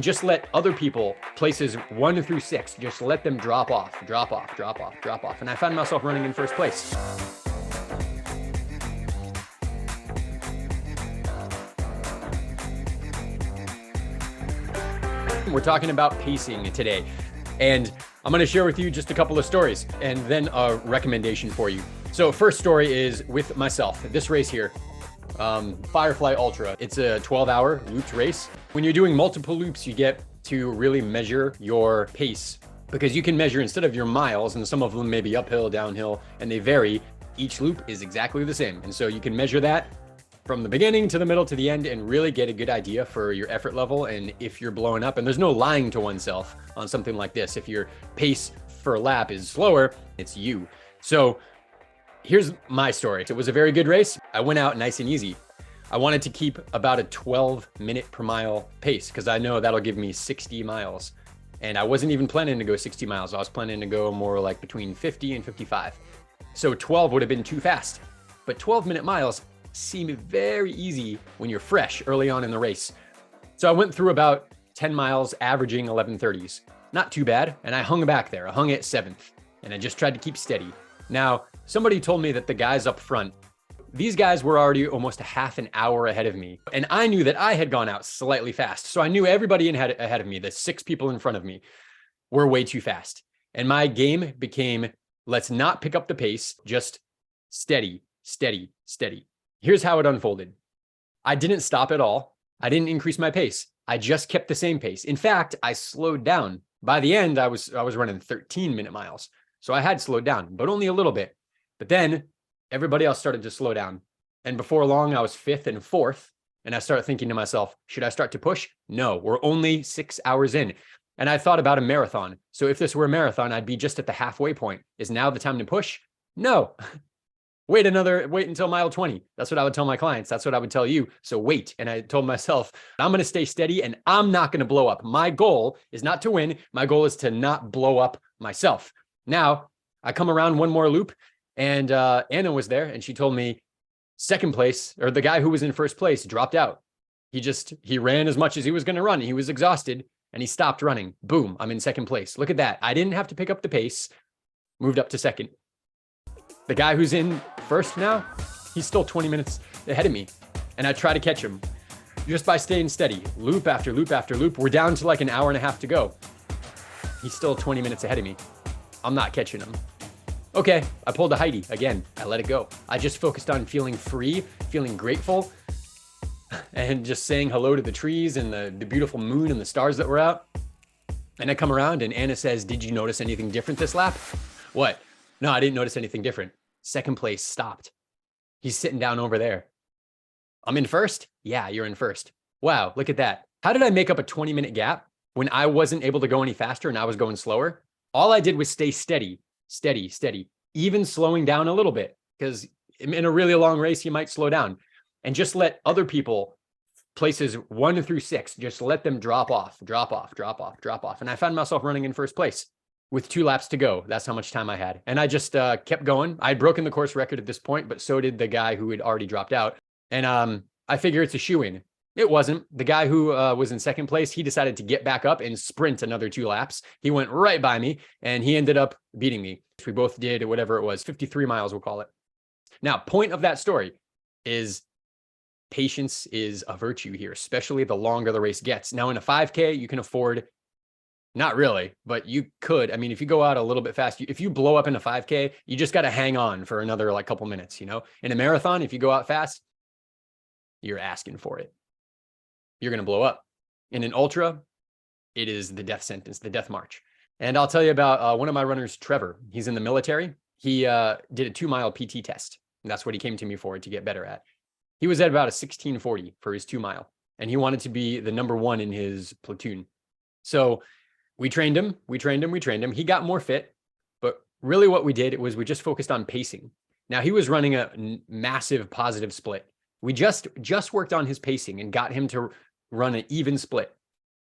Just let other people, places 1 through 6, just let them drop off. And I found myself running in first place. We're talking about pacing today, and I'm going to share with you just a couple of stories and then a recommendation for you. So first story is with myself. This race here, Firefly Ultra. It's a 12-hour looped race. When you're doing multiple loops, you get to really measure your pace, because you can measure instead of your miles, and some of them may be uphill, downhill, and they vary. Each loop is exactly the same. And so you can measure that from the beginning to the middle to the end and really get a good idea for your effort level and if you're blowing up. And there's no lying to oneself on something like this. If your pace for a lap is slower, it's you. So here's my story. It was a very good race. I went out nice and easy. I wanted to keep about a 12-minute per mile pace because I know that'll give me 60 miles. And I wasn't even planning to go 60 miles. I was planning to go more like between 50 and 55. So 12 would have been too fast. But 12-minute miles seem very easy when you're fresh early on in the race. So I went through about 10 miles, averaging 11:30s. Not too bad. And I hung back there. I hung at 7th. And I just tried to keep steady. Now, somebody told me that the guys up front, these guys were already almost a half an hour ahead of me. And I knew that I had gone out slightly fast. So I knew everybody ahead of me, the 6 people in front of me, were way too fast. And my game became, let's not pick up the pace, just steady, steady, steady. Here's how it unfolded. I didn't stop at all. I didn't increase my pace. I just kept the same pace. In fact, I slowed down. By the end, I was running 13-minute miles. So I had slowed down, but only a little bit. But then everybody else started to slow down. And before long, I was 5th and 4th. And I started thinking to myself, should I start to push? No, we're only 6 hours in. And I thought about a marathon. So if this were a marathon, I'd be just at the halfway point. Is now the time to push? No. Wait until mile 20. That's what I would tell my clients. That's what I would tell you. So wait. And I told myself, I'm going to stay steady and I'm not going to blow up. My goal is not to win. My goal is to not blow up myself. Now I come around one more loop and Anna was there and she told me second place, or the guy who was in first place, dropped out. He ran as much as he was going to run. He was exhausted and he stopped running. Boom. I'm in second place. Look at that. I didn't have to pick up the pace, moved up to second. The guy who's in first now, he's still 20 minutes ahead of me. And I try to catch him just by staying steady, loop after loop after loop. We're down to like an hour and a half to go. He's still 20 minutes ahead of me. I'm not catching him. Okay, I pulled a Heidi again. I let it go. I just focused on feeling free, feeling grateful, and just saying hello to the trees and the beautiful moon and the stars that were out. And I come around and Anna says, did you notice anything different this lap? What? No, I didn't notice anything different. Second place stopped. He's sitting down over there. I'm in first? Yeah, you're in first. Wow, look at that. How did I make up a 20-minute gap when I wasn't able to go any faster and I was going slower? All I did was stay steady, steady, steady, even slowing down a little bit, because in a really long race, you might slow down, and just let other people, places 1 through 6, just let them drop off. And I found myself running in first place with 2 laps to go. That's how much time I had. And I just kept going. I'd broken the course record at this point, but so did the guy who had already dropped out. And I figure it's a shoe-in. It wasn't. The guy who was in second place, he decided to get back up and sprint another 2 laps. He went right by me and he ended up beating me. We both did whatever it was, 53 miles, we'll call it. Now, point of that story is patience is a virtue here, especially the longer the race gets. Now in a 5K, you can afford, not really, but you could. I mean, if you go out a little bit fast, if you blow up in a 5K, you just got to hang on for another like couple minutes, you know? In a marathon, if you go out fast, you're asking for it. You're going to blow up. In an ultra, it is the death sentence, the death march. And I'll tell you about one of my runners, Trevor. He's in the military. He did a 2-mile PT test. And that's what he came to me for, to get better at. He was at about a 16:40 for his 2-mile. And he wanted to be the number 1 in his platoon. So we trained him. He got more fit. But really what we did was we just focused on pacing. Now he was running a massive positive split. We just worked on his pacing and got him to run an even split.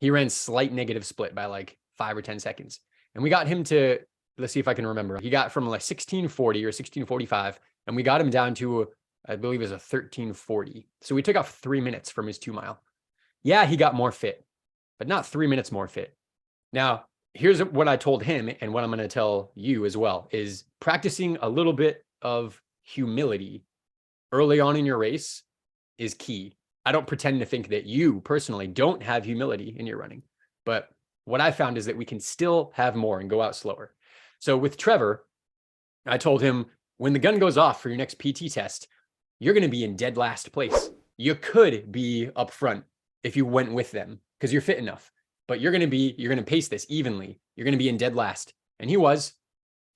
He ran slight negative split by like 5 or 10 seconds. And we got him to, let's see if I can remember. He got from like 16:40 or 16:45, and we got him down to, I believe it was a 13:40. So we took off 3 minutes from his 2-mile. Yeah, he got more fit. but not 3 minutes more fit. Now, here's what I told him and what I'm going to tell you as well is practicing a little bit of humility early on in your race is key. I don't pretend to think that you personally don't have humility in your running, but what I found is that we can still have more and go out slower. So with Trevor, I told him when the gun goes off for your next PT test, you're going to be in dead last place. You could be up front if you went with them because you're fit enough, but you're going to pace this evenly. You're going to be in dead last. And he was,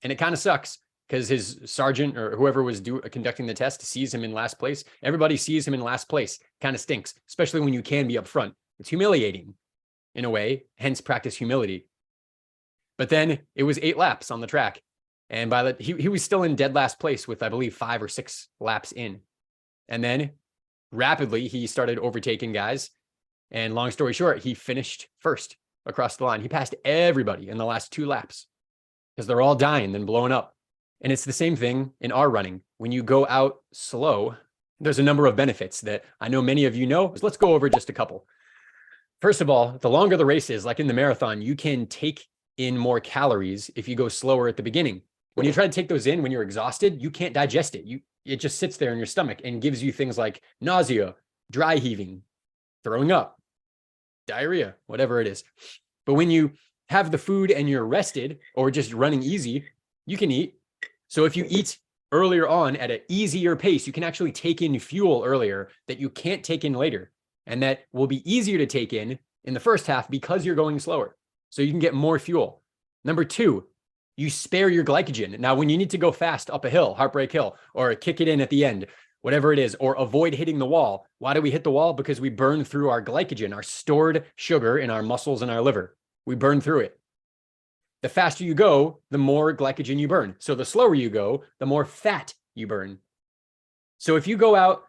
and it kind of sucks because his sergeant or whoever was conducting the test sees him in last place. Everybody sees him in last place. Kind of stinks, especially when you can be up front. It's humiliating in a way, hence practice humility. But then it was 8 laps on the track. And by he was still in dead last place with, I believe, 5 or 6 laps in. And then rapidly he started overtaking guys. And long story short, he finished first across the line. He passed everybody in the last 2 laps because they're all dying, then blowing up. And it's the same thing in our running. When you go out slow, there's a number of benefits that I know many of you know. So let's go over just a couple. First of all, the longer the race is, like in the marathon, you can take in more calories if you go slower at the beginning. When you try to take those in when you're exhausted, you can't digest it. It just sits there in your stomach and gives you things like nausea, dry heaving, throwing up, diarrhea, whatever it is. But when you have the food and you're rested or just running easy, you can eat. So if you eat earlier on at an easier pace, you can actually take in fuel earlier that you can't take in later. And that will be easier to take in the first half because you're going slower. So you can get more fuel. Number 2, you spare your glycogen. Now, when you need to go fast up a hill, Heartbreak Hill, or kick it in at the end, whatever it is, or avoid hitting the wall. Why do we hit the wall? Because we burn through our glycogen, our stored sugar in our muscles and our liver. We burn through it. The faster you go, the more glycogen you burn. So the slower you go, the more fat you burn. So if you go out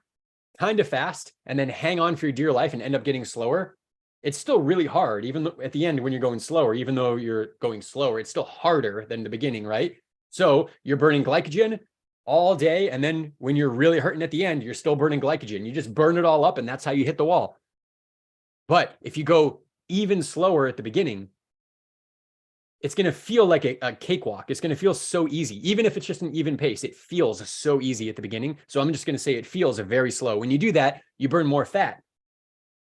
kind of fast and then hang on for your dear life and end up getting slower, it's still really hard. Even at the end when you're going slower, even though you're going slower, it's still harder than the beginning, right? So you're burning glycogen all day. And then when you're really hurting at the end, you're still burning glycogen. You just burn it all up and that's how you hit the wall. But if you go even slower at the beginning, it's going to feel like a cakewalk. It's going to feel so easy. Even if it's just an even pace, it feels so easy at the beginning. So I'm just going to say it feels very slow. When you do that, you burn more fat.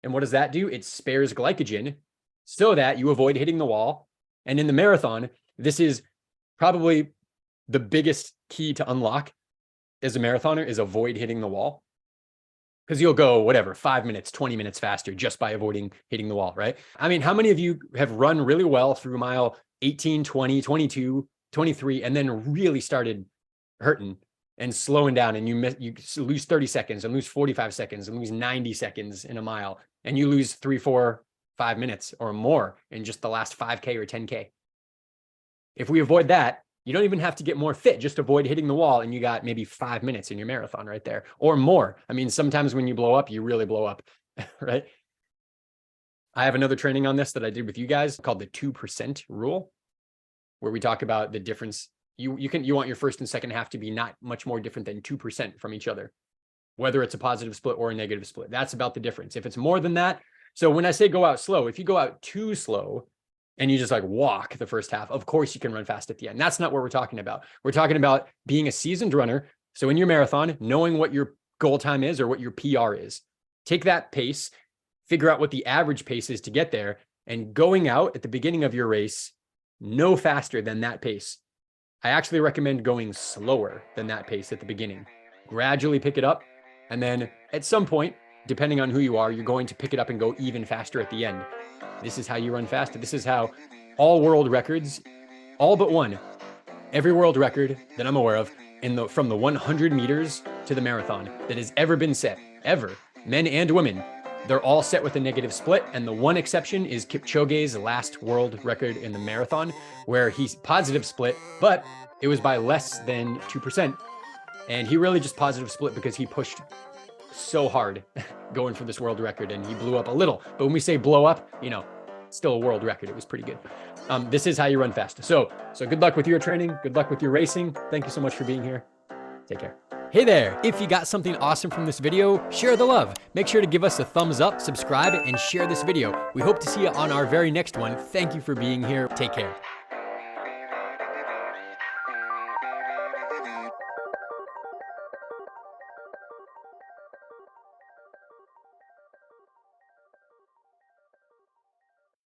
And what does that do? It spares glycogen so that you avoid hitting the wall. And in the marathon, this is probably the biggest key to unlock as a marathoner is avoid hitting the wall. Because you'll go, whatever, 5 minutes, 20 minutes faster just by avoiding hitting the wall, right? I mean, how many of you have run really well through mile 18, 20, 22, 23, and then really started hurting and slowing down, and you lose 30 seconds and lose 45 seconds and lose 90 seconds in a mile, and you lose 3, 4, 5 minutes or more in just the last 5K or 10K. If we avoid that, you don't even have to get more fit, just avoid hitting the wall, and you got maybe 5 minutes in your marathon right there or more. I mean, sometimes when you blow up, you really blow up, right? I have another training on this that I did with you guys called the 2% rule, where we talk about the difference. You want your first and second half to be not much more different than 2% from each other, whether it's a positive split or a negative split. That's about the difference. If it's more than that, so when I say go out slow, if you go out too slow and you just like walk the first half, of course you can run fast at the end. That's not what we're talking about. We're talking about being a seasoned runner. So in your marathon, knowing what your goal time is or what your PR is, take that pace, figure out what the average pace is to get there, and going out at the beginning of your race no faster than that pace. I actually recommend going slower than that pace at the beginning. Gradually pick it up, and then at some point, depending on who you are, you're going to pick it up and go even faster at the end. This is how you run faster. This is how all world records, all but one, every world record that I'm aware of from the 100 meters to the marathon that has ever been set, ever, men and women, they're all set with a negative split. And the one exception is Kipchoge's last world record in the marathon, where he's positive split, but it was by less than 2%. And he really just positive split because he pushed so hard going for this world record and he blew up a little. But when we say blow up, still a world record. It was pretty good. This is how you run fast. So good luck with your training. Good luck with your racing. Thank you so much for being here. Take care. Hey there, if you got something awesome from this video, share the love. Make sure to give us a thumbs up, subscribe, and share this video. We hope to see you on our very next one. Thank you for being here. Take care.